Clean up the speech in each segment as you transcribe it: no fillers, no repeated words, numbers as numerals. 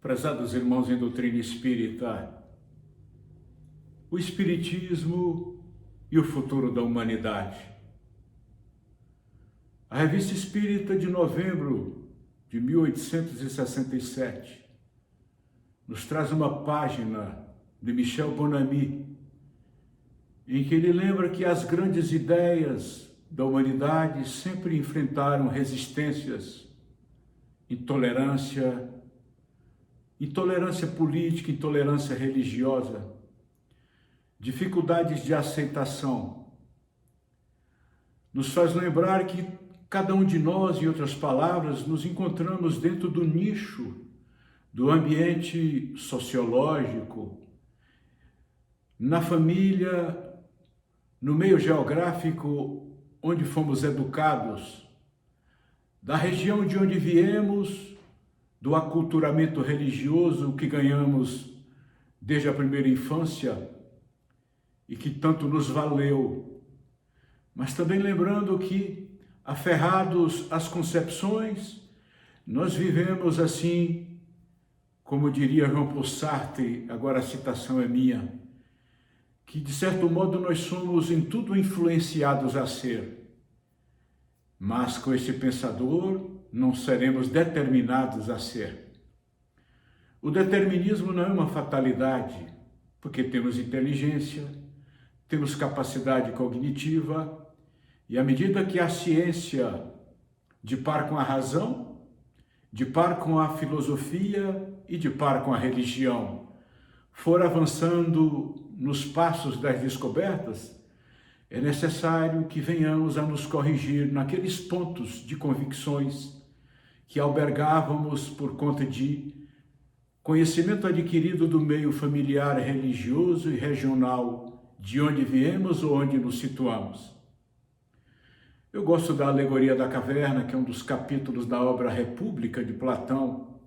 Prezados irmãos em doutrina espírita, o Espiritismo e o futuro da humanidade. A Revista Espírita de novembro de 1867 nos traz uma página de Michel Bonamy, em que ele lembra que as grandes ideias da humanidade sempre enfrentaram resistências, intolerância política, intolerância religiosa, dificuldades de aceitação. Nos faz lembrar que cada um de nós, em outras palavras, nos encontramos dentro do nicho do ambiente sociológico, na família, no meio geográfico onde fomos educados, da região de onde viemos, do aculturamento religioso que ganhamos desde a primeira infância e que tanto nos valeu, mas também lembrando que, aferrados às concepções, nós vivemos assim, como diria Jean Paul Sartre, agora a citação é minha, que de certo modo nós somos em tudo influenciados a ser, mas com esse pensador não seremos determinados a ser. O determinismo não é uma fatalidade, porque temos inteligência, temos capacidade cognitiva, e à medida que a ciência, de par com a razão, de par com a filosofia e de par com a religião, for avançando nos passos das descobertas, é necessário que venhamos a nos corrigir naqueles pontos de convicções que albergávamos por conta de conhecimento adquirido do meio familiar, religioso e regional, de onde viemos ou onde nos situamos. Eu gosto da alegoria da caverna, que é um dos capítulos da obra República, de Platão,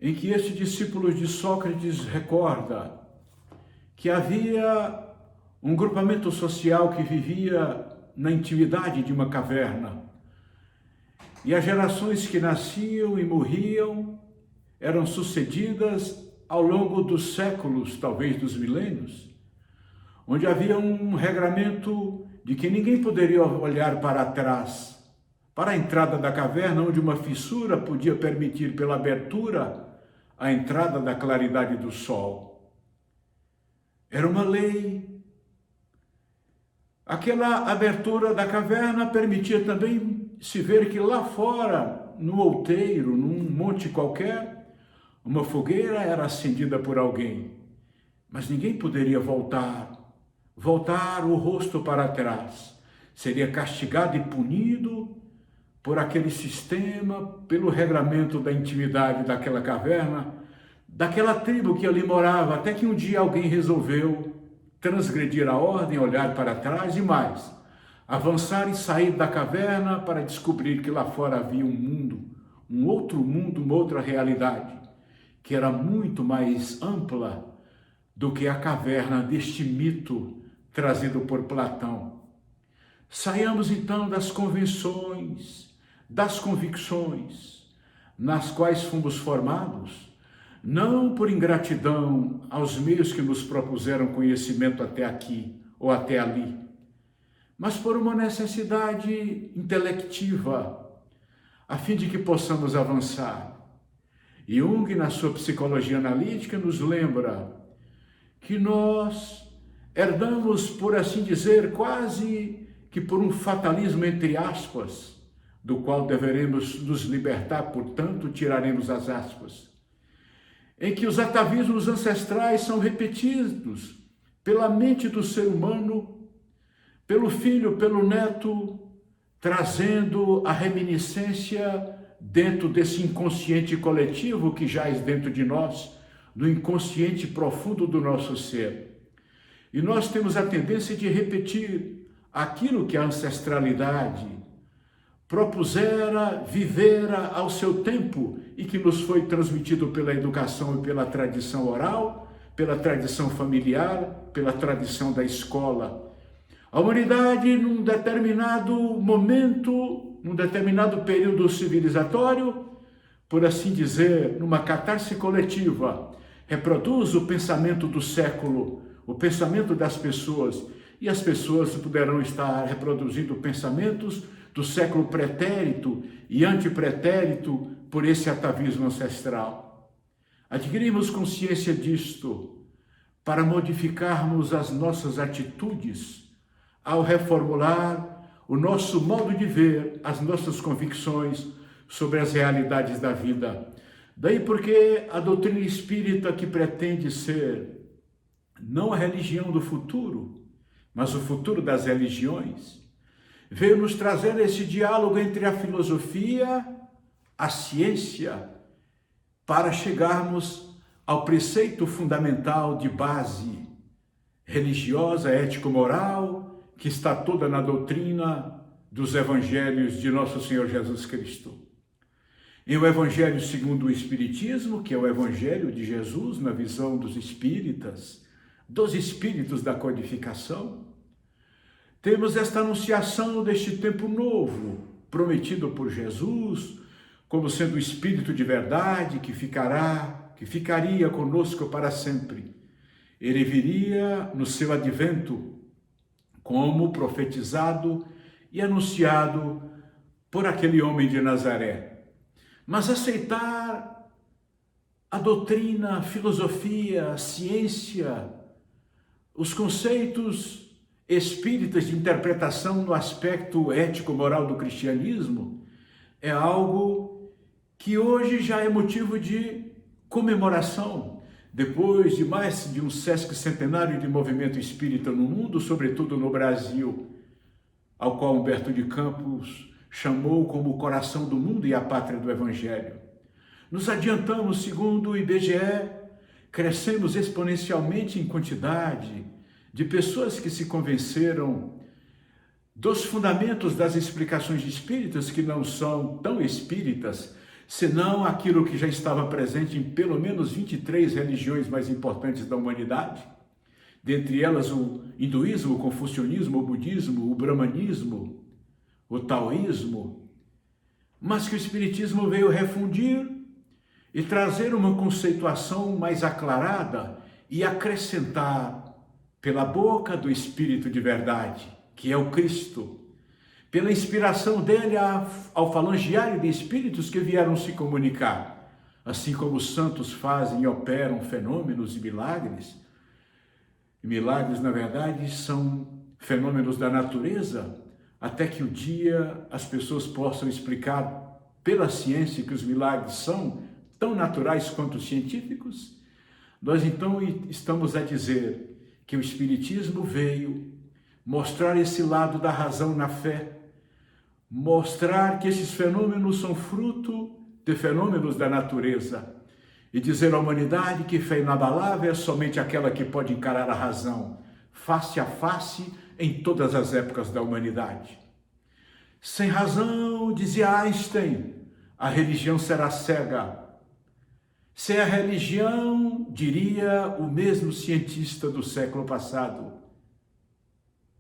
em que este discípulo de Sócrates recorda que havia um grupamento social que vivia na intimidade de uma caverna, e as gerações que nasciam e morriam eram sucedidas ao longo dos séculos, talvez dos milênios, onde havia um regramento de que ninguém poderia olhar para trás, para a entrada da caverna, onde uma fissura podia permitir pela abertura a entrada da claridade do sol. Era uma lei. Aquela abertura da caverna permitia também se ver que lá fora, no outeiro, num monte qualquer, uma fogueira era acendida por alguém, mas ninguém poderia voltar o rosto para trás. Seria castigado e punido por aquele sistema, pelo regramento da intimidade daquela caverna, daquela tribo que ali morava, até que um dia alguém resolveu transgredir a ordem, olhar para trás e mais, avançar e sair da caverna para descobrir que lá fora havia um mundo, um outro mundo, uma outra realidade, que era muito mais ampla do que a caverna deste mito trazido por Platão. Saiamos então das convenções, das convicções, nas quais fomos formados, não por ingratidão aos meios que nos propuseram conhecimento até aqui ou até ali, mas por uma necessidade intelectiva, a fim de que possamos avançar. Jung, na sua psicologia analítica, nos lembra que nós herdamos, por assim dizer, quase que por um fatalismo, entre aspas, do qual deveremos nos libertar, portanto, tiraremos as aspas, em que os atavismos ancestrais são repetidos pela mente do ser humano, pelo filho, pelo neto, trazendo a reminiscência dentro desse inconsciente coletivo que jaz dentro de nós, do inconsciente profundo do nosso ser. E nós temos a tendência de repetir aquilo que a ancestralidade propusera, vivera ao seu tempo e que nos foi transmitido pela educação e pela tradição oral, pela tradição familiar, pela tradição da escola. A humanidade, num determinado momento, num determinado período civilizatório, por assim dizer, numa catarse coletiva, reproduz o pensamento do século, o pensamento das pessoas, e as pessoas poderão estar reproduzindo pensamentos do século pretérito e antipretérito por esse atavismo ancestral. Adquirimos consciência disto para modificarmos as nossas atitudes ao reformular o nosso modo de ver, as nossas convicções sobre as realidades da vida. Daí porque a doutrina espírita, que pretende ser não a religião do futuro, mas o futuro das religiões, veio nos trazer esse diálogo entre a filosofia, a ciência, para chegarmos ao preceito fundamental de base religiosa, ético-moral, que está toda na doutrina dos evangelhos de nosso Senhor Jesus Cristo. E o evangelho segundo o Espiritismo, que é o evangelho de Jesus na visão dos espíritas, dos espíritos da codificação, temos esta anunciação deste tempo novo, prometido por Jesus, como sendo o Espírito de verdade que ficaria conosco para sempre. Ele viria no seu advento, como profetizado e anunciado por aquele homem de Nazaré. Mas aceitar a doutrina, a filosofia, a ciência, os conceitos espíritas de interpretação no aspecto ético-moral do cristianismo é algo que hoje já é motivo de comemoração, depois de mais de um sesquicentenário de movimento espírita no mundo, sobretudo no Brasil, ao qual Humberto de Campos chamou como o coração do mundo e a pátria do Evangelho. Nos adiantamos, segundo o IBGE, crescemos exponencialmente em quantidade de pessoas que se convenceram dos fundamentos das explicações espíritas, que não são tão espíritas, senão aquilo que já estava presente em pelo menos 23 religiões mais importantes da humanidade, dentre elas o hinduísmo, o confucionismo, o budismo, o brahmanismo, o taoísmo, mas que o espiritismo veio refundir e trazer uma conceituação mais aclarada e acrescentar pela boca do Espírito de verdade, que é o Cristo, pela inspiração dele ao falangeário de espíritos que vieram se comunicar, assim como os santos fazem e operam fenômenos e milagres. Milagres, na verdade, são fenômenos da natureza, até que um dia as pessoas possam explicar pela ciência que os milagres são tão naturais quanto científicos. Nós então estamos a dizer que o Espiritismo veio mostrar esse lado da razão na fé, mostrar que esses fenômenos são fruto de fenômenos da natureza e dizer à humanidade que fé inabalável é somente aquela que pode encarar a razão, face a face, em todas as épocas da humanidade. Sem razão, dizia Einstein, a religião será cega. Sem a religião, diria o mesmo cientista do século passado,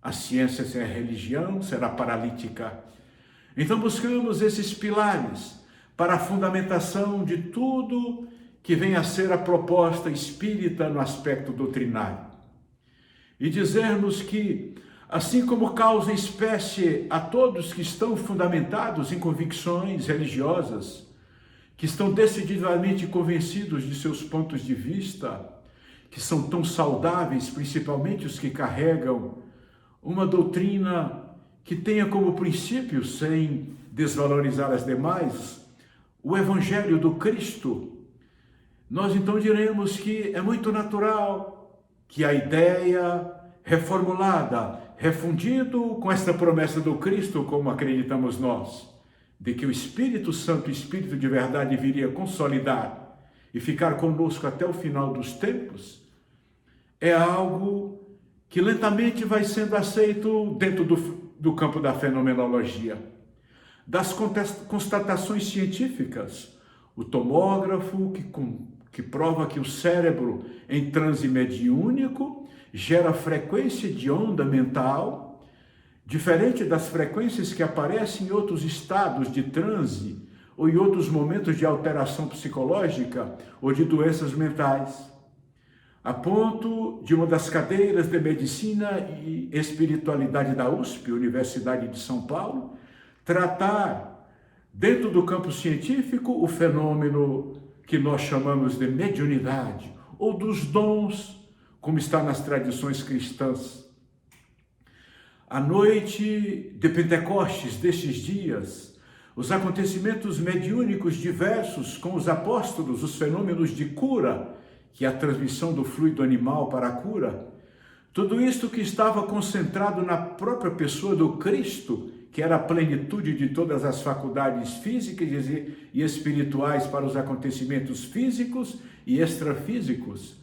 a ciência sem a religião será paralítica. Então buscamos esses pilares para a fundamentação de tudo que vem a ser a proposta espírita no aspecto doutrinário. E dizermos que, assim como causa espécie a todos que estão fundamentados em convicções religiosas, que estão decididamente convencidos de seus pontos de vista, que são tão saudáveis, principalmente os que carregam uma doutrina que tenha como princípio, sem desvalorizar as demais, o Evangelho do Cristo, nós então diremos que é muito natural que a ideia reformulada, refundido com esta promessa do Cristo, como acreditamos nós, de que o Espírito Santo, o Espírito de verdade, viria consolidar e ficar conosco até o final dos tempos, é algo que lentamente vai sendo aceito dentro do campo da fenomenologia. Das constatações científicas, o tomógrafo que prova que o cérebro em transe mediúnico gera frequência de onda mental, diferente das frequências que aparecem em outros estados de transe ou em outros momentos de alteração psicológica ou de doenças mentais, a ponto de uma das cadeiras de Medicina e Espiritualidade da USP, Universidade de São Paulo, tratar, dentro do campo científico, o fenômeno que nós chamamos de mediunidade, ou dos dons, como está nas tradições cristãs. A noite de Pentecostes destes dias, os acontecimentos mediúnicos diversos com os apóstolos, os fenômenos de cura, que é a transmissão do fluido animal para a cura, tudo isto que estava concentrado na própria pessoa do Cristo, que era a plenitude de todas as faculdades físicas e espirituais para os acontecimentos físicos e extrafísicos.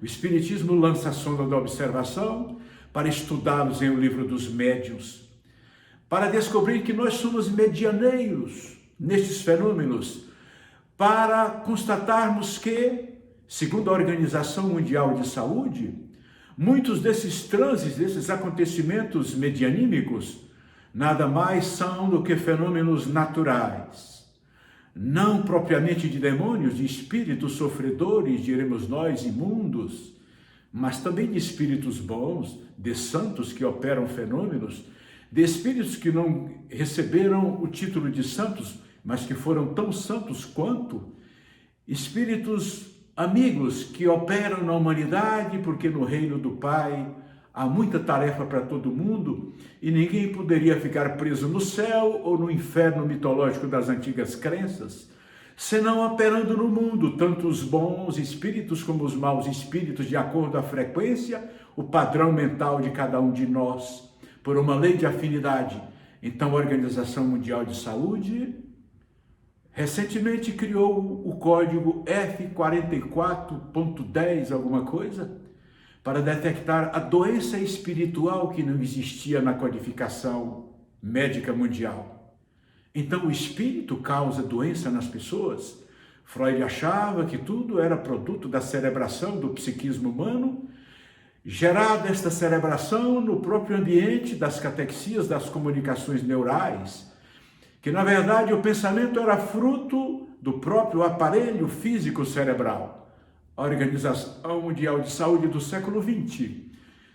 O Espiritismo lança a sonda da observação para estudá-los em O Livro dos Médiuns, para descobrir que nós somos medianeiros nestes fenômenos, para constatarmos que, segundo a Organização Mundial de Saúde, muitos desses transes, desses acontecimentos medianímicos, nada mais são do que fenômenos naturais, não propriamente de demônios, de espíritos sofredores, diremos nós, imundos, mas também de espíritos bons, de santos que operam fenômenos, de espíritos que não receberam o título de santos, mas que foram tão santos quanto, espíritos amigos que operam na humanidade, porque no reino do Pai há muita tarefa para todo mundo e ninguém poderia ficar preso no céu ou no inferno mitológico das antigas crenças, senão operando no mundo, tanto os bons espíritos como os maus espíritos, de acordo à frequência, o padrão mental de cada um de nós, por uma lei de afinidade. Então, a Organização Mundial de Saúde recentemente criou o código F44.10, alguma coisa, para detectar a doença espiritual que não existia na codificação médica mundial. Então, o espírito causa doença nas pessoas? Freud achava que tudo era produto da cerebração do psiquismo humano, gerada esta cerebração no próprio ambiente das catexias, das comunicações neurais, que na verdade o pensamento era fruto do próprio aparelho físico cerebral. A Organização Mundial de Saúde do século XX,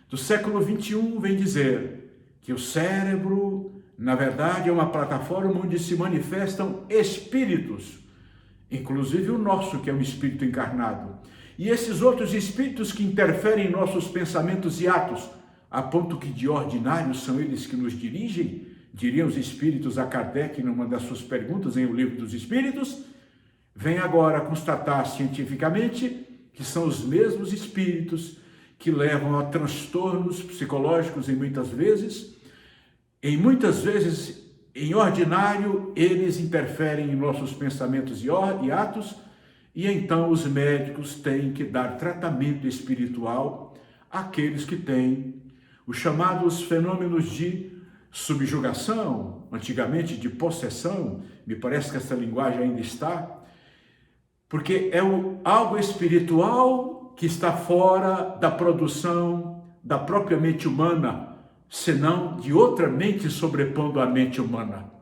do século XXI, vem dizer que o cérebro, na verdade, é uma plataforma onde se manifestam espíritos, inclusive o nosso, que é um espírito encarnado, e esses outros espíritos que interferem em nossos pensamentos e atos, a ponto que de ordinário são eles que nos dirigem, diriam os espíritos a Kardec numa das suas perguntas em O Livro dos Espíritos, vem agora constatar cientificamente que são os mesmos espíritos que levam a transtornos psicológicos em muitas vezes, em ordinário, eles interferem em nossos pensamentos e atos, e então os médicos têm que dar tratamento espiritual àqueles que têm os chamados fenômenos de subjugação, antigamente de possessão, me parece que essa linguagem ainda está, porque é algo espiritual que está fora da produção da própria mente humana, senão de outra mente sobrepondo a mente humana.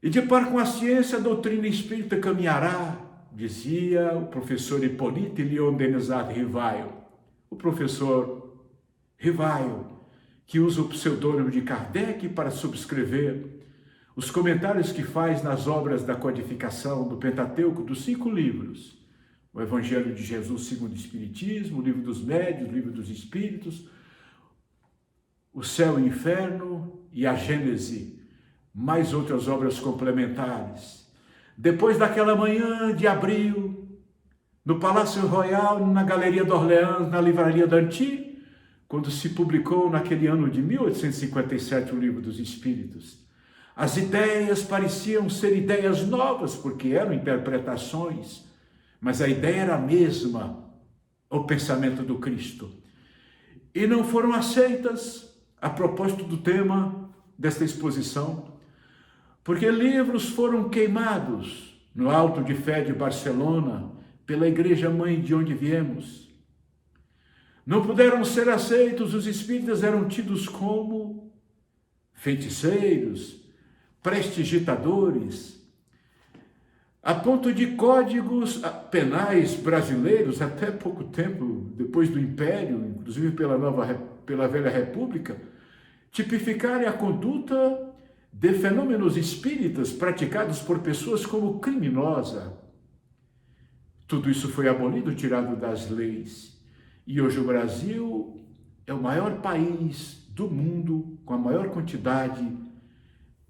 E de par com a ciência, a doutrina espírita caminhará, dizia o professor Hippolyte Léon Denisard Rivail, o professor Rivail, que usa o pseudônimo de Kardec para subscrever os comentários que faz nas obras da codificação do Pentateuco, dos 5 livros, o Evangelho de Jesus segundo o Espiritismo, o Livro dos Médiuns, o Livro dos Espíritos, o Céu e o Inferno e a Gênese, mais outras obras complementares. Depois daquela manhã de abril, no Palácio Royal, na Galeria d'Orléans, na Livraria d'Anty, quando se publicou naquele ano de 1857 o Livro dos Espíritos, as ideias pareciam ser ideias novas, porque eram interpretações, mas a ideia era a mesma, o pensamento do Cristo. E não foram aceitas, a propósito do tema desta exposição, porque livros foram queimados no Alto de Fé de Barcelona, pela Igreja Mãe de onde viemos. Não puderam ser aceitos, os espíritas eram tidos como feiticeiros, prestidigitadores, a ponto de códigos penais brasileiros, até pouco tempo depois do Império, inclusive pela Velha República, tipificarem a conduta de fenômenos espíritas praticados por pessoas como criminosa. Tudo isso foi abolido, tirado das leis. E hoje o Brasil é o maior país do mundo com a maior quantidade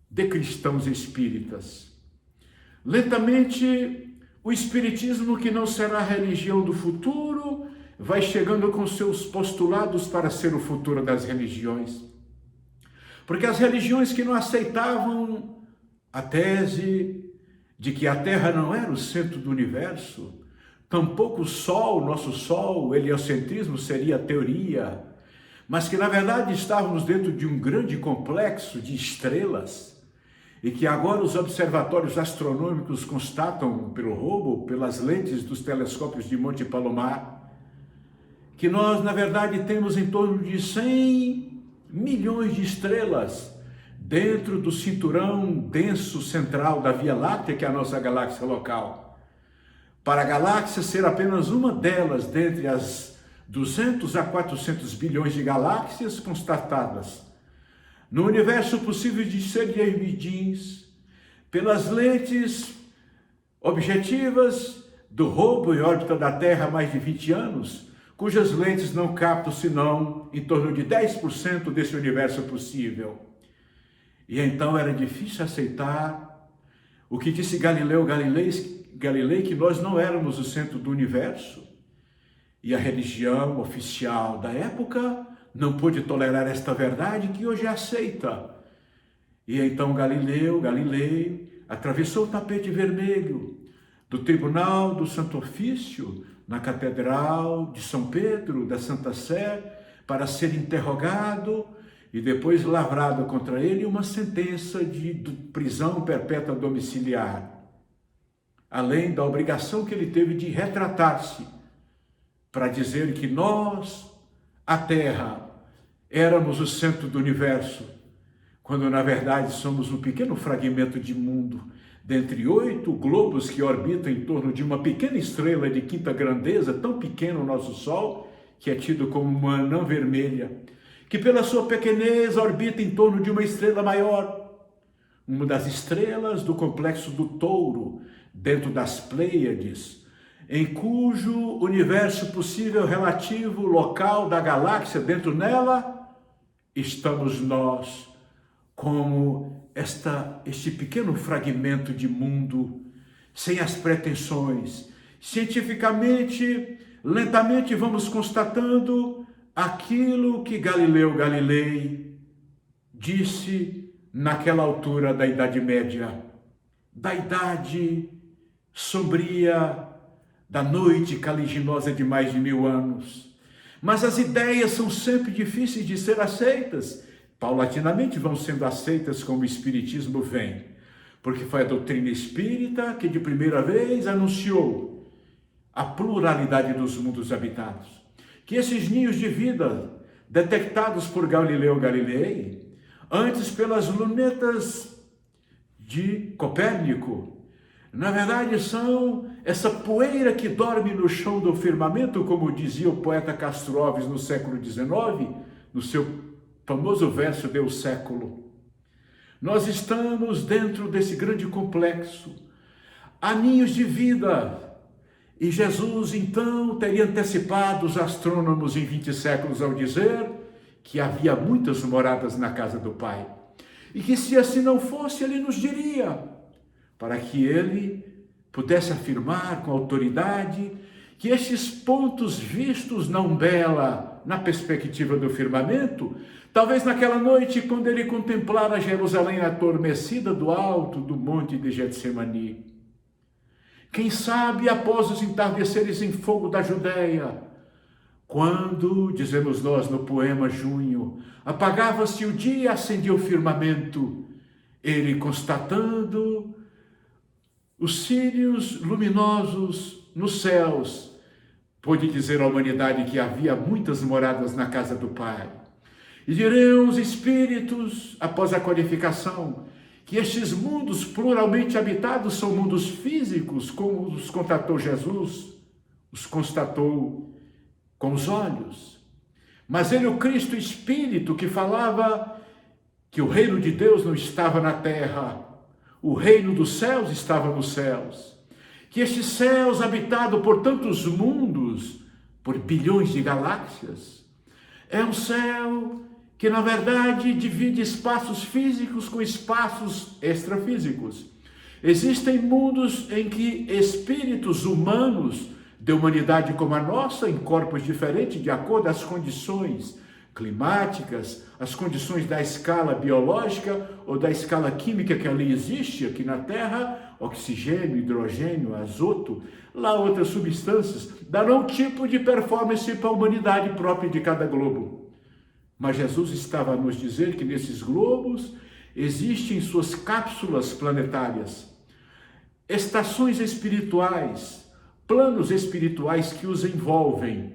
de cristãos espíritas. Lentamente, o espiritismo, que não será a religião do futuro, vai chegando com seus postulados para ser o futuro das religiões. Porque as religiões que não aceitavam a tese de que a Terra não era o centro do universo, tampouco o Sol, nosso Sol, o heliocentrismo seria a teoria, mas que na verdade estávamos dentro de um grande complexo de estrelas, e que agora os observatórios astronômicos constatam pelo Hubble, pelas lentes dos telescópios de Monte Palomar, que nós, na verdade, temos em torno de 100 milhões de estrelas dentro do cinturão denso central da Via Láctea, que é a nossa galáxia local. Para a galáxia ser apenas uma delas dentre as 200 a 400 bilhões de galáxias constatadas, no universo possível de serem medidos pelas lentes objetivas do Hubble em órbita da Terra há mais de 20 anos, cujas lentes não captam senão em torno de 10% desse universo possível. E então era difícil aceitar o que disse Galileu Galilei, que nós não éramos o centro do universo. E a religião oficial da época não pôde tolerar esta verdade, que hoje é aceita. E então Galilei atravessou o tapete vermelho do Tribunal do Santo Ofício na Catedral de São Pedro, da Santa Sé, para ser interrogado e depois lavrada contra ele uma sentença de prisão perpétua domiciliar, além da obrigação que ele teve de retratar-se para dizer que nós, a Terra, éramos o centro do universo, quando na verdade somos um pequeno fragmento de mundo, dentre 8 globos que orbitam em torno de uma pequena estrela de quinta grandeza, tão pequeno o nosso Sol, que é tido como uma anã vermelha, que pela sua pequenez orbita em torno de uma estrela maior, uma das estrelas do complexo do Touro, dentro das Pleiades, em cujo universo possível relativo local da galáxia, dentro nela, estamos nós, como este pequeno fragmento de mundo, sem as pretensões. Cientificamente, lentamente vamos constatando aquilo que Galileu Galilei disse naquela altura da Idade Média, da idade sombria, da noite caliginosa de mais de 1000 anos. Mas as ideias são sempre difíceis de ser aceitas. Paulatinamente vão sendo aceitas como o Espiritismo vem, porque foi a doutrina espírita que de primeira vez anunciou a pluralidade dos mundos habitados. Que esses ninhos de vida, detectados por Galileu Galilei, antes pelas lunetas de Copérnico, na verdade são essa poeira que dorme no chão do firmamento, como dizia o poeta Castro Alves no século XIX, no seu famoso verso Deus Século. Nós estamos dentro desse grande complexo, há ninhos de vida, e Jesus então teria antecipado os astrônomos em 20 séculos ao dizer que havia muitas moradas na casa do Pai, e que se assim não fosse, ele nos diria, para que ele pudesse afirmar com autoridade que estes pontos vistos na umbela, na perspectiva do firmamento, talvez naquela noite, quando ele contemplara Jerusalém adormecida do alto do monte de Getsemani, quem sabe após os entardeceres em fogo da Judéia, quando, dizemos nós no poema Junho, apagava-se o dia e acendia o firmamento, ele constatando os círios luminosos nos céus, pôde dizer à humanidade que havia muitas moradas na casa do Pai. E dirão os espíritos, após a qualificação, que estes mundos pluralmente habitados são mundos físicos, como os constatou Jesus, os constatou com os olhos. Mas ele, o Cristo Espírito, que falava que o reino de Deus não estava na terra, o reino dos céus estava nos céus. Que estes céus, habitado por tantos mundos, por bilhões de galáxias, é um céu que, na verdade, divide espaços físicos com espaços extrafísicos. Existem mundos em que espíritos humanos de humanidade como a nossa, em corpos diferentes, de acordo às condições climáticas, as condições da escala biológica ou da escala química que ali existe, aqui na Terra, oxigênio, hidrogênio, azoto, lá outras substâncias, darão um tipo de performance para a humanidade própria de cada globo. Mas Jesus estava a nos dizer que nesses globos existem suas cápsulas planetárias, estações espirituais, planos espirituais que os envolvem,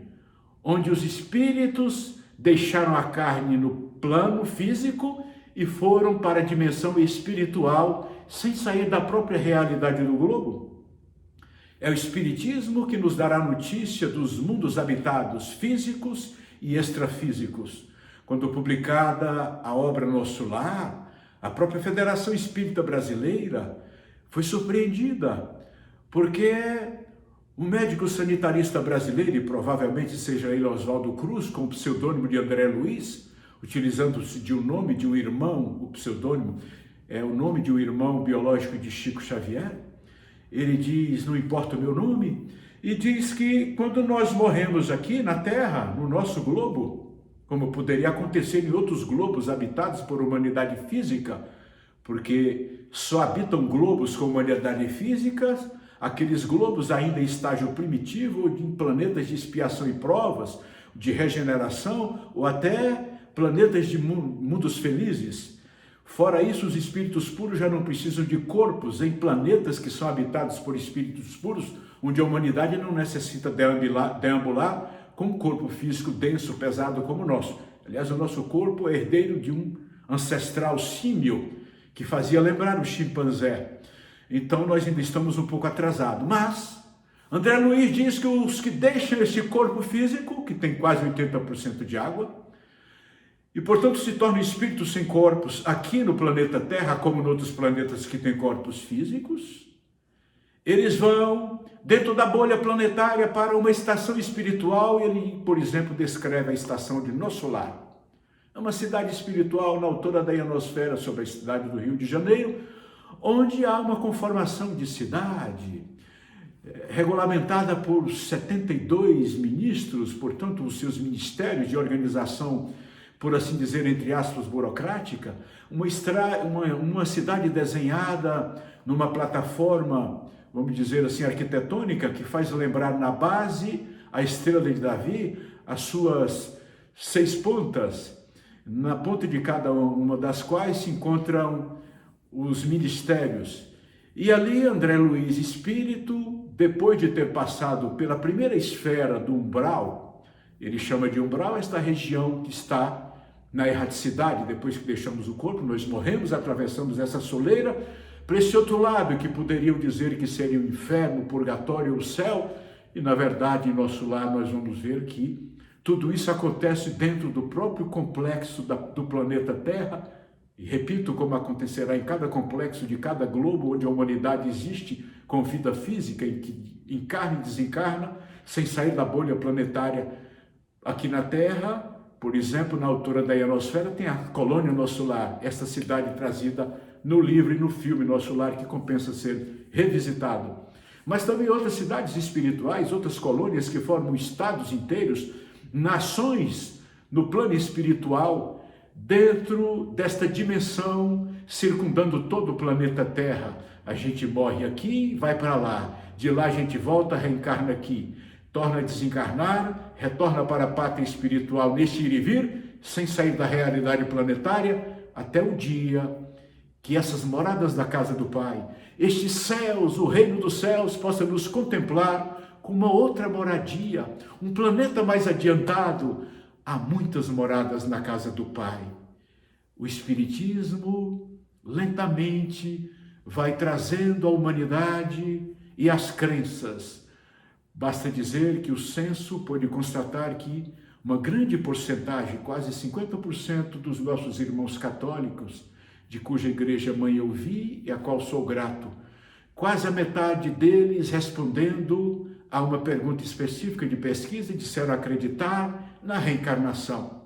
onde os espíritos deixaram a carne no plano físico e foram para a dimensão espiritual sem sair da própria realidade do globo. É o Espiritismo que nos dará notícia dos mundos habitados físicos e extrafísicos. Quando publicada a obra Nosso Lar, a própria Federação Espírita Brasileira foi surpreendida, porque o médico sanitarista brasileiro, e provavelmente seja ele Oswaldo Cruz, com o pseudônimo de André Luiz, utilizando-se de um nome de um irmão, o pseudônimo é o nome de um irmão biológico de Chico Xavier. Ele diz, não importa o meu nome, e diz que quando nós morremos aqui na Terra, no nosso globo, como poderia acontecer em outros globos habitados por humanidade física, porque só habitam globos com humanidade física, aqueles globos ainda em estágio primitivo, em planetas de expiação e provas, de regeneração, ou até planetas de mundos felizes. Fora isso, os espíritos puros já não precisam de corpos em planetas que são habitados por espíritos puros, onde a humanidade não necessita deambular com um corpo físico denso, pesado como o nosso. Aliás, o nosso corpo é herdeiro de um ancestral símio, que fazia lembrar o chimpanzé. Então, nós ainda estamos um pouco atrasados. Mas, André Luiz diz que os que deixam esse corpo físico, que tem quase 80% de água, e, portanto, se tornam espíritos sem corpos aqui no planeta Terra, como em outros planetas que têm corpos físicos, eles vão dentro da bolha planetária para uma estação espiritual. Ele, por exemplo, descreve a estação de Nosso Lar. É uma cidade espiritual na altura da ionosfera sobre a cidade do Rio de Janeiro, onde há uma conformação de cidade, regulamentada por 72 ministros, portanto, os seus ministérios de organização, por assim dizer, entre aspas, burocrática, uma cidade desenhada numa plataforma, vamos dizer assim, arquitetônica, que faz lembrar na base a estrela de Davi, as suas 6 pontas, na ponta de cada uma das quais se encontram os ministérios. E ali André Luiz, espírito, depois de ter passado pela primeira esfera do umbral, ele chama de umbral esta região que está na erraticidade. Depois que deixamos o corpo, nós morremos, atravessamos essa soleira para esse outro lado, que poderiam dizer que seria o inferno, o purgatório ou o céu, e na verdade, em Nosso Lar, nós vamos ver que tudo isso acontece dentro do próprio complexo do planeta Terra, e repito, como acontecerá em cada complexo de cada globo onde a humanidade existe com vida física, em que encarna e desencarna, sem sair da bolha planetária. Aqui na Terra, por exemplo, na altura da ionosfera, tem a colônia Nosso Lar, esta cidade trazida no livro e no filme Nosso Lar, que compensa ser revisitado. Mas também outras cidades espirituais, outras colônias que formam estados inteiros, nações no plano espiritual, dentro desta dimensão, circundando todo o planeta Terra. A gente morre aqui, vai para lá. De lá a gente volta, reencarna aqui. Torna a desencarnar, retorna para a pátria espiritual neste ir e vir, sem sair da realidade planetária, até o dia que essas moradas da casa do Pai, estes céus, o reino dos céus, possa nos contemplar com uma outra moradia, um planeta mais adiantado. Há muitas moradas na casa do Pai. O Espiritismo lentamente vai trazendo a humanidade e as crenças. Basta dizer que o censo pôde constatar que uma grande porcentagem, quase 50% dos nossos irmãos católicos, de cuja igreja mãe eu vi e a qual sou grato, quase a metade deles respondendo a uma pergunta específica de pesquisa, disseram acreditar na reencarnação.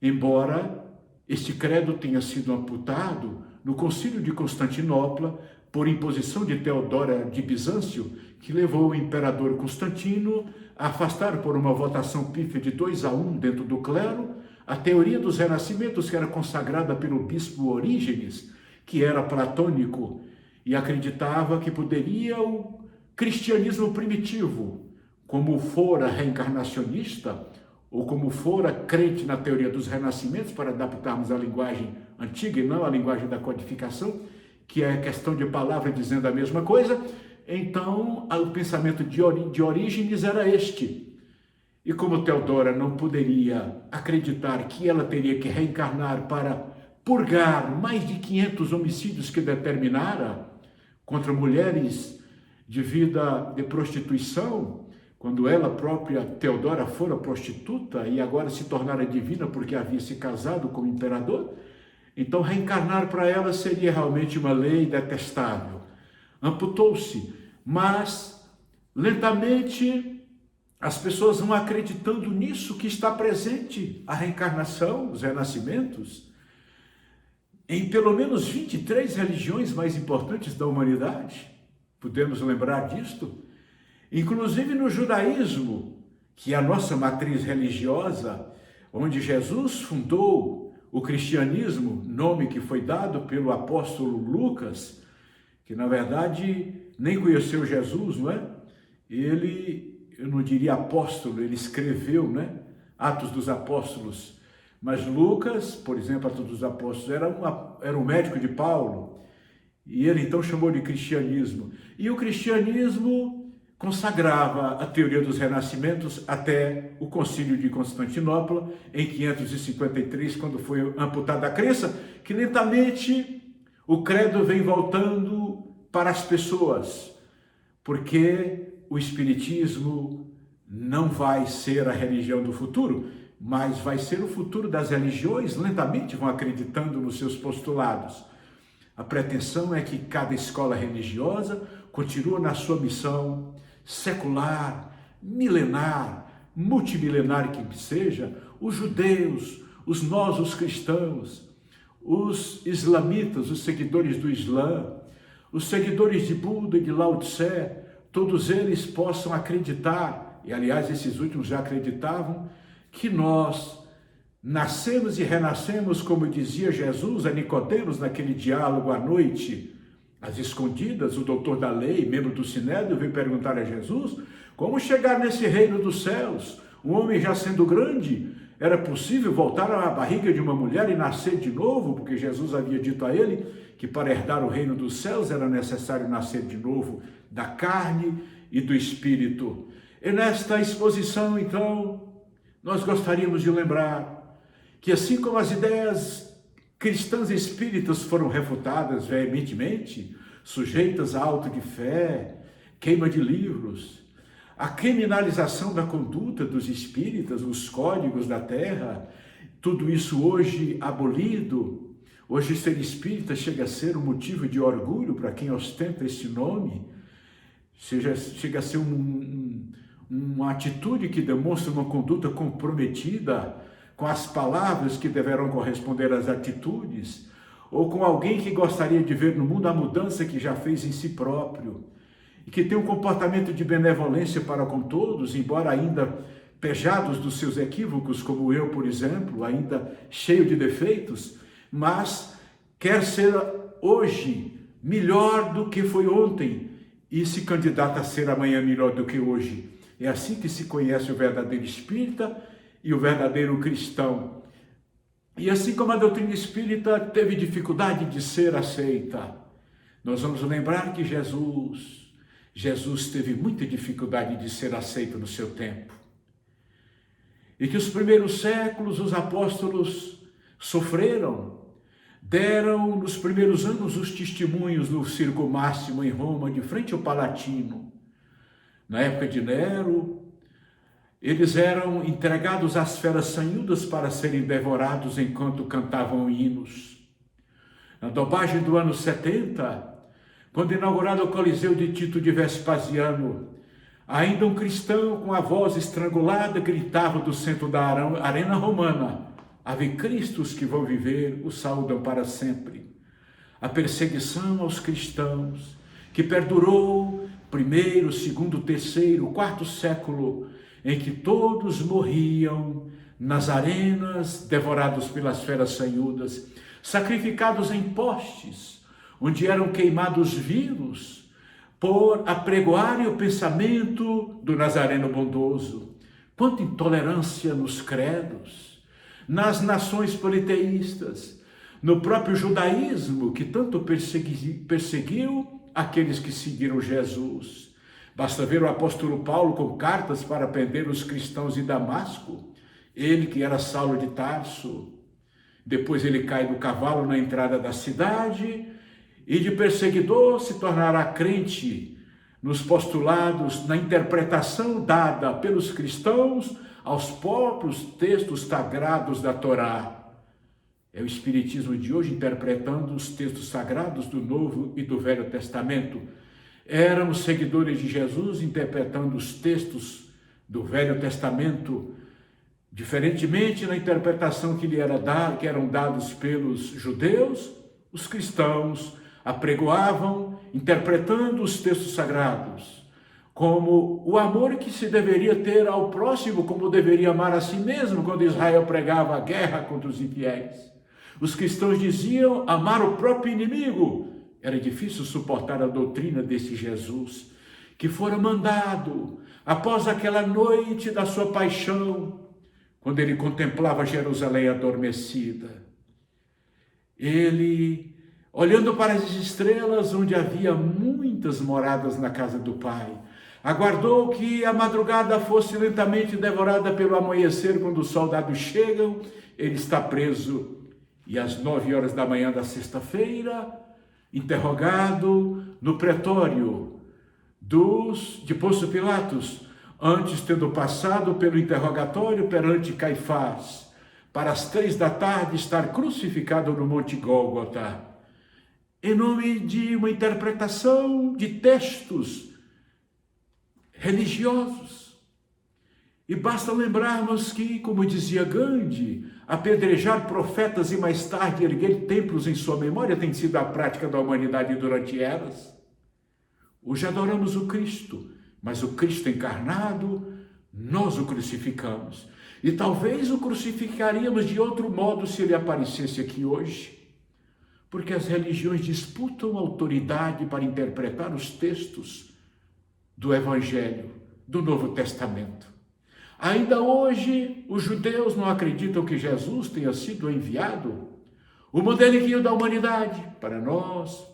Embora este credo tenha sido amputado no Concílio de Constantinopla por imposição de Teodora de Bizâncio, que levou o imperador Constantino a afastar por uma votação pífia de 2-1 dentro do clero a teoria dos renascimentos que era consagrada pelo bispo Orígenes, que era platônico e acreditava que poderia o cristianismo primitivo, como fora reencarnacionista, ou como fora crente na teoria dos renascimentos, para adaptarmos a linguagem antiga e não a linguagem da codificação, que é questão de palavra dizendo a mesma coisa, então o pensamento de Orígenes era este. E como Teodora não poderia acreditar que ela teria que reencarnar para purgar mais de 500 homicídios que determinara contra mulheres de vida de prostituição, quando ela própria, Teodora, fora prostituta e agora se tornara divina porque havia se casado com o imperador, então reencarnar para ela seria realmente uma lei detestável. Amputou-se, mas lentamente as pessoas vão acreditando nisso, que está presente a reencarnação, os renascimentos, em pelo menos 23 religiões mais importantes da humanidade. Podemos lembrar disto? Inclusive no judaísmo, que é a nossa matriz religiosa, onde Jesus fundou o cristianismo, nome que foi dado pelo apóstolo Lucas, que na verdade nem conheceu Jesus, não é? Ele, eu não diria apóstolo, ele escreveu, né? Atos dos Apóstolos. Mas Lucas, por exemplo, Atos dos Apóstolos, era um médico de Paulo, e ele então chamou de cristianismo. E o cristianismo consagrava a teoria dos renascimentos até o Concílio de Constantinopla, em 553, quando foi amputada a crença, que lentamente o credo vem voltando para as pessoas, porque o Espiritismo não vai ser a religião do futuro, mas vai ser o futuro das religiões, lentamente vão acreditando nos seus postulados. A pretensão é que cada escola religiosa continue na sua missão secular, milenar, multimilenar que seja, os judeus, nós, os cristãos, os islamitas, os seguidores do Islã, os seguidores de Buda e de Lao Tse, todos eles possam acreditar, e aliás esses últimos já acreditavam, que nós nascemos e renascemos, como dizia Jesus a Nicodemos naquele diálogo à noite, às escondidas. O doutor da lei, membro do Sinédrio, veio perguntar a Jesus como chegar nesse reino dos céus. Um homem já sendo grande, era possível voltar à barriga de uma mulher e nascer de novo? Porque Jesus havia dito a ele que para herdar o reino dos céus era necessário nascer de novo da carne e do espírito. E nesta exposição, então, nós gostaríamos de lembrar que assim como as ideias cristãs e espíritas foram refutadas veementemente, sujeitas a auto de fé, queima de livros, a criminalização da conduta dos espíritas, os códigos da terra, tudo isso hoje abolido. Hoje ser espírita chega a ser um motivo de orgulho para quem ostenta esse nome, chega a ser uma atitude que demonstra uma conduta comprometida com as palavras que deverão corresponder às atitudes, ou com alguém que gostaria de ver no mundo a mudança que já fez em si próprio, e que tem um comportamento de benevolência para com todos, embora ainda pejados dos seus equívocos, como eu, por exemplo, ainda cheio de defeitos, mas quer ser hoje melhor do que foi ontem, e se candidata a ser amanhã melhor do que hoje. É assim que se conhece o verdadeiro espírita e o verdadeiro cristão. E assim como a doutrina espírita teve dificuldade de ser aceita, nós vamos lembrar que Jesus teve muita dificuldade de ser aceito no seu tempo. E que os primeiros séculos os apóstolos sofreram, deram nos primeiros anos os testemunhos no Circo Máximo em Roma, de frente ao Palatino. Na época de Nero, eles eram entregados às feras sanhudas para serem devorados enquanto cantavam hinos. Na dobagem do ano 70, quando inaugurado o Coliseu de Tito de Vespasiano, ainda um cristão com a voz estrangulada gritava do centro da arena romana: Ave Cristos que vão viver, o saúdam para sempre. A perseguição aos cristãos, que perdurou primeiro, segundo, terceiro, quarto século, em que todos morriam nas arenas, devorados pelas feras sanhudas, sacrificados em postes, onde eram queimados vivos, por apregoarem o pensamento do Nazareno bondoso. Quanta intolerância nos credos, nas nações politeístas, no próprio judaísmo, que tanto perseguiu aqueles que seguiram Jesus. Basta ver o apóstolo Paulo com cartas para prender os cristãos em Damasco, ele que era Saulo de Tarso. Depois ele cai do cavalo na entrada da cidade e de perseguidor se tornará crente nos postulados, na interpretação dada pelos cristãos aos próprios textos sagrados da Torá. É o Espiritismo de hoje interpretando os textos sagrados do Novo e do Velho Testamento. Eram os seguidores de Jesus interpretando os textos do Velho Testamento, diferentemente na interpretação que eram dados pelos judeus. Os cristãos apregoavam, interpretando os textos sagrados, como o amor que se deveria ter ao próximo, como deveria amar a si mesmo, quando Israel pregava a guerra contra os infiéis. Os cristãos diziam amar o próprio inimigo. Era difícil suportar a doutrina desse Jesus, que fora mandado após aquela noite da sua paixão, quando ele contemplava Jerusalém adormecida. Ele, olhando para as estrelas, onde havia muitas moradas na casa do Pai, aguardou que a madrugada fosse lentamente devorada pelo amanhecer. Quando os soldados chegam, ele está preso. E às 9 horas da manhã da sexta-feira, interrogado no pretório de Pôncio Pilatos, antes tendo passado pelo interrogatório perante Caifás, para as 3 da tarde estar crucificado no Monte Gólgota, em nome de uma interpretação de textos religiosos. E basta lembrarmos que, como dizia Gandhi, apedrejar profetas e mais tarde erguer templos em sua memória tem sido a prática da humanidade durante eras. Hoje adoramos o Cristo, mas o Cristo encarnado, nós o crucificamos. E talvez o crucificaríamos de outro modo se ele aparecesse aqui hoje. Porque as religiões disputam autoridade para interpretar os textos do Evangelho, do Novo Testamento. Ainda hoje, os judeus não acreditam que Jesus tenha sido enviado, o modelinho da humanidade, para nós,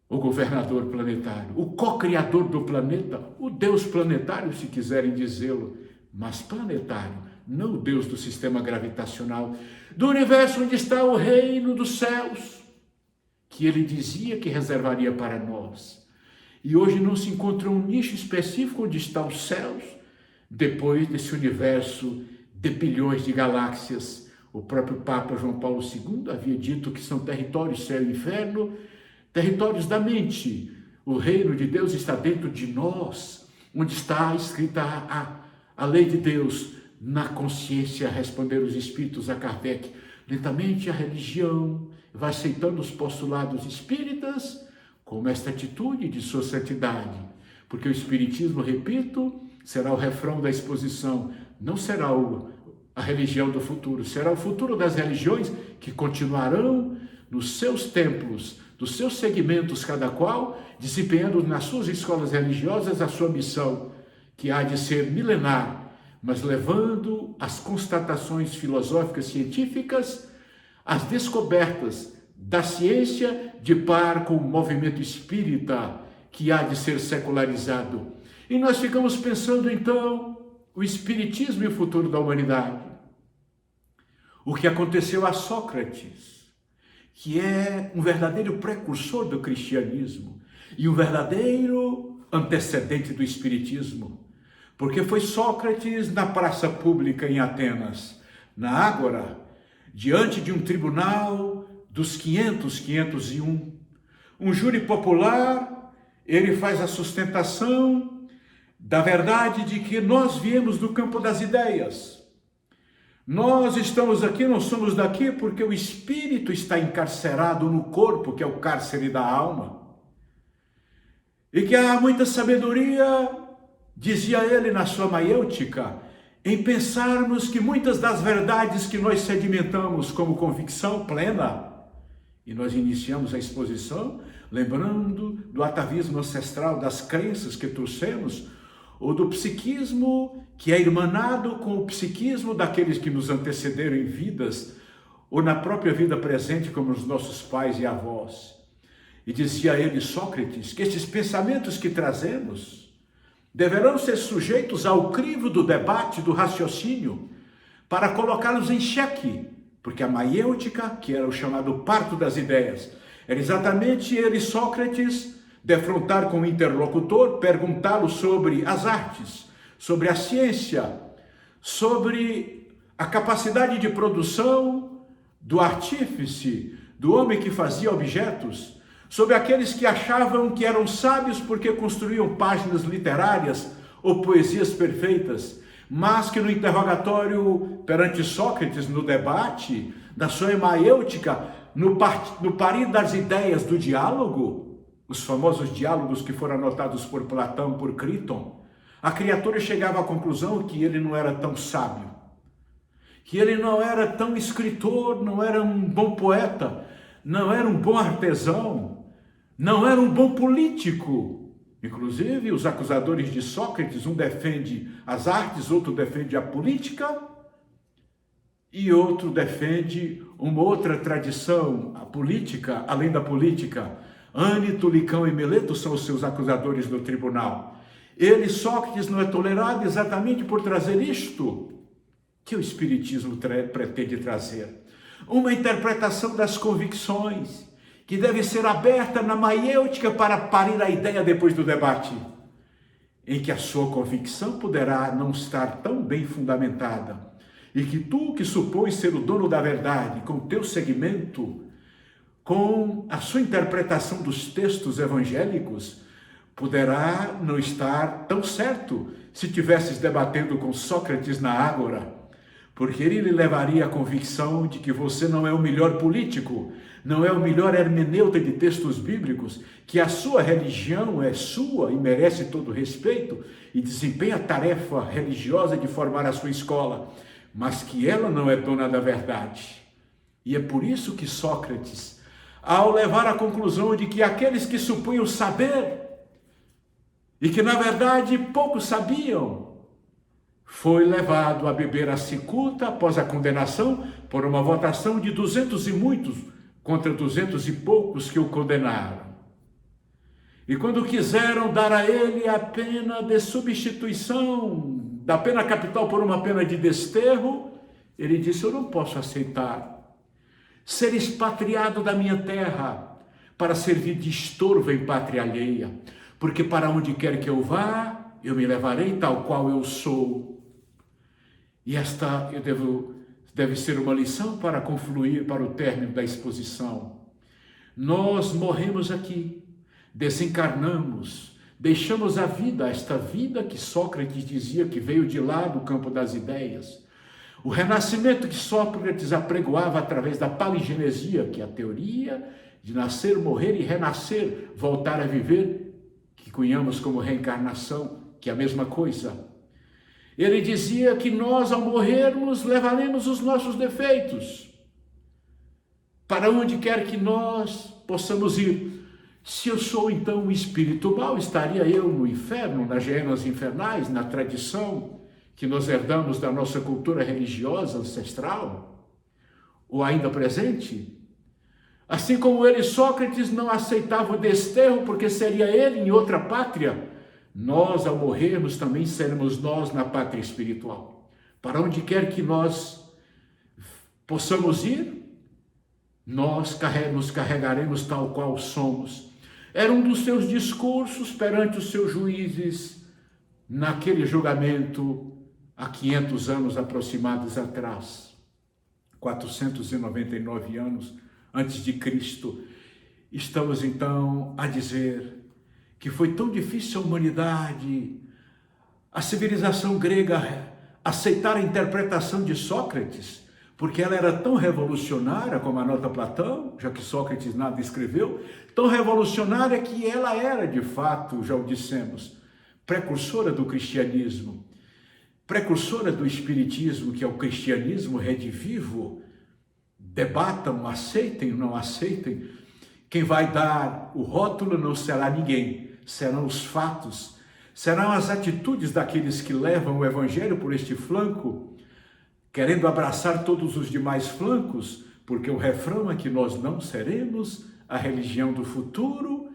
o governador planetário, o co-criador do planeta, o Deus planetário, se quiserem dizê-lo, mas planetário, não o Deus do sistema gravitacional, do universo onde está o reino dos céus, que ele dizia que reservaria para nós. E hoje não se encontra um nicho específico onde estão os céus, depois desse universo de bilhões de galáxias. O próprio Papa João Paulo II havia dito que são territórios céu e inferno, territórios da mente. O reino de Deus está dentro de nós, onde está escrita a lei de Deus na consciência, responderam os espíritos a Kardec. Lentamente a religião vai aceitando os postulados espíritas como esta atitude de sua santidade, porque o espiritismo, repito, será o refrão da exposição, não será a religião do futuro, será o futuro das religiões que continuarão nos seus templos, nos seus segmentos, cada qual desempenhando nas suas escolas religiosas a sua missão, que há de ser milenar, mas levando as constatações filosóficas científicas, as descobertas da ciência de par com o movimento espírita que há de ser secularizado. E nós ficamos pensando, então, o espiritismo e o futuro da humanidade. O que aconteceu a Sócrates, que é um verdadeiro precursor do cristianismo e um verdadeiro antecedente do espiritismo, porque foi Sócrates na praça pública em Atenas, na Ágora, diante de um tribunal dos 501, um júri popular. Ele faz a sustentação da verdade de que nós viemos do campo das ideias. Nós estamos aqui, não somos daqui, porque o espírito está encarcerado no corpo, que é o cárcere da alma. E que há muita sabedoria, dizia ele na sua maiêutica, em pensarmos que muitas das verdades que nós sedimentamos como convicção plena, e nós iniciamos a exposição lembrando do atavismo ancestral, das crenças que trouxemos, ou do psiquismo que é irmanado com o psiquismo daqueles que nos antecederam em vidas, ou na própria vida presente, como os nossos pais e avós. E dizia ele, Sócrates, que estes pensamentos que trazemos deverão ser sujeitos ao crivo do debate, do raciocínio, para colocá-los em xeque, porque a maiêutica, que era o chamado parto das ideias, era exatamente ele, Sócrates, defrontar com o interlocutor, perguntá-lo sobre as artes, sobre a ciência, sobre a capacidade de produção do artífice, do homem que fazia objetos, sobre aqueles que achavam que eram sábios porque construíam páginas literárias ou poesias perfeitas, mas que no interrogatório perante Sócrates, no debate, na sua maiêutica, no parir das ideias do diálogo, os famosos diálogos que foram anotados por Platão, por Críton, a criatura chegava à conclusão que ele não era tão sábio, que ele não era tão escritor, não era um bom poeta, não era um bom artesão, não era um bom político. Inclusive, os acusadores de Sócrates, um defende as artes, outro defende a política, e outro defende uma outra tradição, a política, além da política. Ânito, Licão e Mileto são os seus acusadores no tribunal. Ele, Sócrates, não é tolerado exatamente por trazer isto que o Espiritismo pretende trazer. Uma interpretação das convicções, que deve ser aberta na maiêutica para parir a ideia depois do debate, em que a sua convicção poderá não estar tão bem fundamentada, e que tu, que supões ser o dono da verdade, com o teu segmento, com a sua interpretação dos textos evangélicos, poderá não estar tão certo se tivesses debatendo com Sócrates na Ágora, porque ele lhe levaria a convicção de que você não é o melhor político, não é o melhor hermeneuta de textos bíblicos, que a sua religião é sua e merece todo respeito e desempenha a tarefa religiosa de formar a sua escola, mas que ela não é dona da verdade. E é por isso que Sócrates, ao levar à conclusão de que aqueles que supunham saber e que na verdade pouco sabiam, foi levado a beber a cicuta após a condenação por uma votação de 200 e muitos contra 200 e poucos que o condenaram. E quando quiseram dar a ele a pena de substituição da pena capital por uma pena de desterro, ele disse: eu não posso aceitar ser expatriado da minha terra para servir de estorvo em pátria alheia, porque para onde quer que eu vá, eu me levarei tal qual eu sou. E esta deve ser uma lição para confluir para o término da exposição. Nós morremos aqui, desencarnamos, deixamos a vida, esta vida que Sócrates dizia que veio de lá do campo das ideias. O renascimento que Sócrates apregoava através da paligenesia, que é a teoria de nascer, morrer e renascer, voltar a viver, que cunhamos como reencarnação, que é a mesma coisa. Ele dizia que nós, ao morrermos, levaremos os nossos defeitos para onde quer que nós possamos ir. Se eu sou, então, um espírito mau, estaria eu no inferno, nas hienas infernais, na tradição que nós herdamos da nossa cultura religiosa ancestral, ou ainda presente? Assim como ele, Sócrates, não aceitava o desterro porque seria ele em outra pátria, nós, ao morrermos, também seremos nós na pátria espiritual. Para onde quer que nós possamos ir, nós nos carregaremos tal qual somos. Era um dos seus discursos perante os seus juízes naquele julgamento há 500 anos aproximados atrás, 499 anos antes de Cristo. Estamos então a dizer que foi tão difícil a humanidade, a civilização grega, aceitar a interpretação de Sócrates, porque ela era tão revolucionária, como anota Platão, já que Sócrates nada escreveu, tão revolucionária que ela era, de fato, já o dissemos, precursora do cristianismo, precursora do espiritismo, que é o cristianismo redivivo. Debatam, aceitem, não aceitem. Quem vai dar o rótulo não será ninguém, serão os fatos, serão as atitudes daqueles que levam o evangelho por este flanco, querendo abraçar todos os demais flancos, porque o refrão é que nós não seremos a religião do futuro,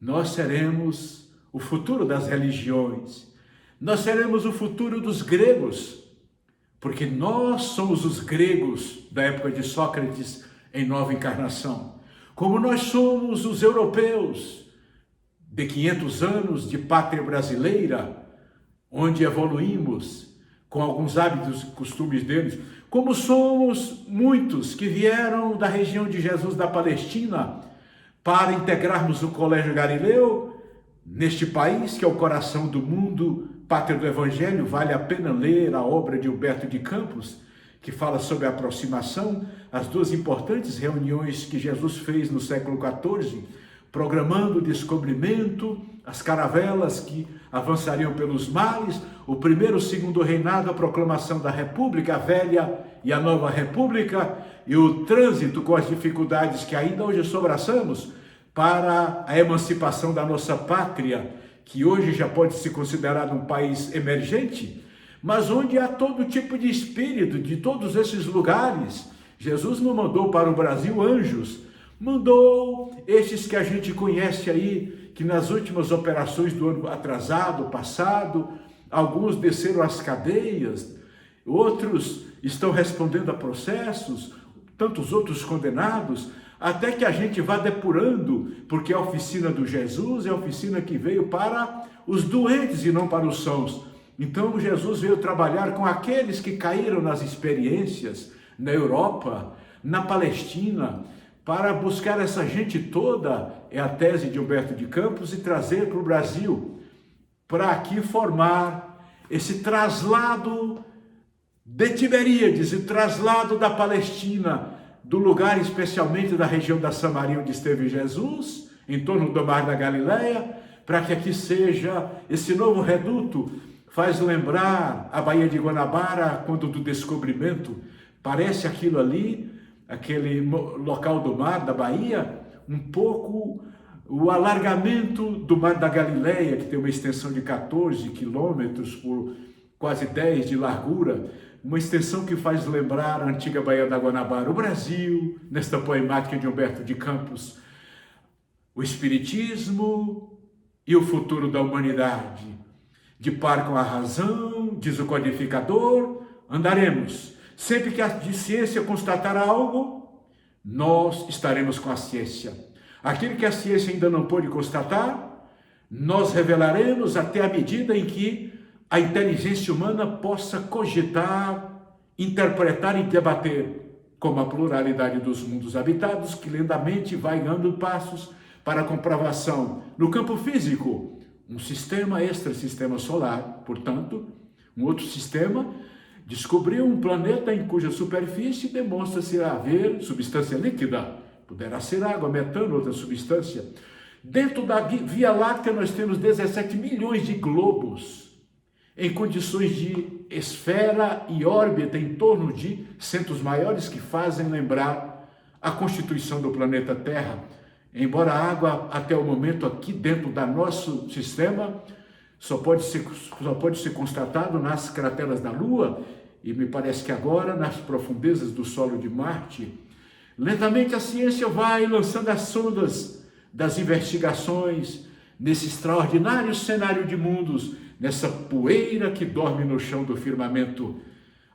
nós seremos o futuro das religiões, nós seremos o futuro dos gregos, porque nós somos os gregos da época de Sócrates em nova encarnação, como nós somos os europeus de 500 anos de pátria brasileira, onde evoluímos com alguns hábitos e costumes deles, como somos muitos que vieram da região de Jesus da Palestina para integrarmos o Colégio Galileu, neste país que é o coração do mundo, pátria do Evangelho. Vale a pena ler a obra de Humberto de Campos, que fala sobre a aproximação, as duas importantes reuniões que Jesus fez no século XIV, programando o descobrimento, as caravelas que avançariam pelos mares, o primeiro e o segundo reinado, a proclamação da República, a velha e a nova República, e o trânsito com as dificuldades que ainda hoje sobraçamos para a emancipação da nossa pátria, que hoje já pode se considerar um país emergente, mas onde há todo tipo de espírito, de todos esses lugares. Jesus não mandou para o Brasil anjos, mandou estes que a gente conhece aí, que nas últimas operações do ano atrasado, passado, alguns desceram as cadeias, outros estão respondendo a processos, tantos outros condenados, até que a gente vá depurando, porque a oficina do Jesus é a oficina que veio para os doentes e não para os sãos. Então Jesus veio trabalhar com aqueles que caíram nas experiências na Europa, na Palestina, para buscar essa gente toda, é a tese de Humberto de Campos, e trazer para o Brasil, para aqui formar esse traslado de Tiberíades, e traslado da Palestina, do lugar especialmente da região da Samaria, onde esteve Jesus, em torno do Mar da Galileia, para que aqui seja esse novo reduto. Faz lembrar a Baía de Guanabara, quando do descobrimento, parece aquilo ali, aquele local do mar, da Bahia, um pouco o alargamento do Mar da Galileia, que tem uma extensão de 14 quilômetros por quase 10 de largura, uma extensão que faz lembrar a antiga Baía da Guanabara. O Brasil, nesta poemática de Humberto de Campos, o Espiritismo e o futuro da humanidade. De par com a razão, diz o codificador, andaremos. Sempre que a ciência constatar algo, nós estaremos com a ciência. Aquilo que a ciência ainda não pôde constatar, nós revelaremos até a medida em que a inteligência humana possa cogitar, interpretar e debater, como a pluralidade dos mundos habitados, que lentamente vai dando passos para a comprovação. No campo físico, um sistema extra-sistema solar, portanto, um outro sistema, descobriu um planeta em cuja superfície demonstra-se haver substância líquida. Poderá ser água, metano, outra substância. Dentro da Via Láctea nós temos 17 milhões de globos em condições de esfera e órbita em torno de centros maiores que fazem lembrar a constituição do planeta Terra. Embora a água, até o momento, aqui dentro do nosso sistema, só pode ser constatado nas crateras da Lua, e me parece que agora nas profundezas do solo de Marte. Lentamente a ciência vai lançando as sondas das investigações nesse extraordinário cenário de mundos, nessa poeira que dorme no chão do firmamento.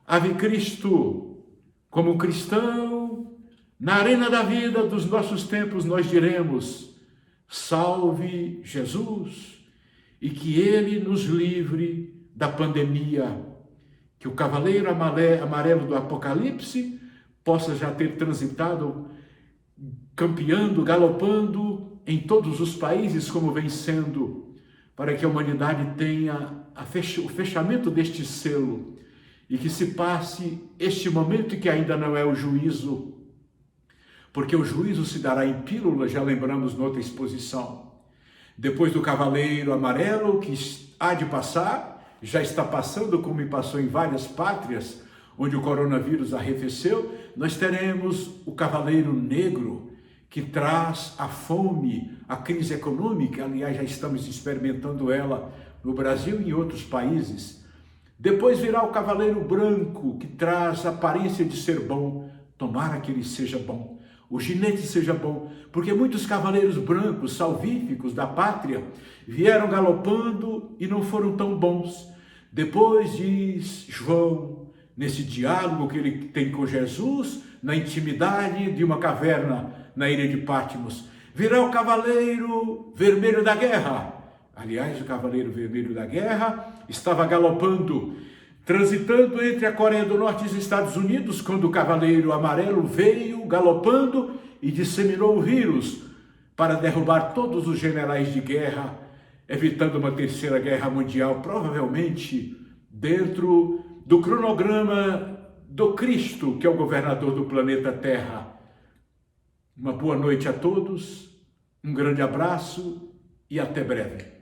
Ave Cristo, como cristão, Na arena da vida dos nossos tempos nós diremos: salve Jesus, e que Ele nos livre da pandemia, que o cavaleiro amarelo do Apocalipse possa já ter transitado, campeando, galopando em todos os países como vem sendo, para que a humanidade tenha o fechamento deste selo e que se passe este momento que ainda não é o juízo, porque o juízo se dará em pílulas, já lembramos noutra exposição. Depois do cavaleiro amarelo, que há de passar, já está passando, como passou em várias pátrias, onde o coronavírus arrefeceu, nós teremos o cavaleiro negro, que traz a fome, a crise econômica, aliás, já estamos experimentando ela no Brasil e em outros países. Depois virá o cavaleiro branco, que traz a aparência de ser bom, tomara que ele seja bom. O ginete seja bom, porque muitos cavaleiros brancos, salvíficos da pátria, vieram galopando e não foram tão bons. Depois diz João, nesse diálogo que ele tem com Jesus, na intimidade de uma caverna na ilha de Patmos, virá o cavaleiro vermelho da guerra. Aliás, o cavaleiro vermelho da guerra estava galopando, transitando entre a Coreia do Norte e os Estados Unidos, quando o cavaleiro amarelo veio galopando e disseminou o vírus para derrubar todos os generais de guerra, evitando uma terceira guerra mundial, provavelmente dentro do cronograma do Cristo, que é o governador do planeta Terra. Uma boa noite a todos, um grande abraço e até breve.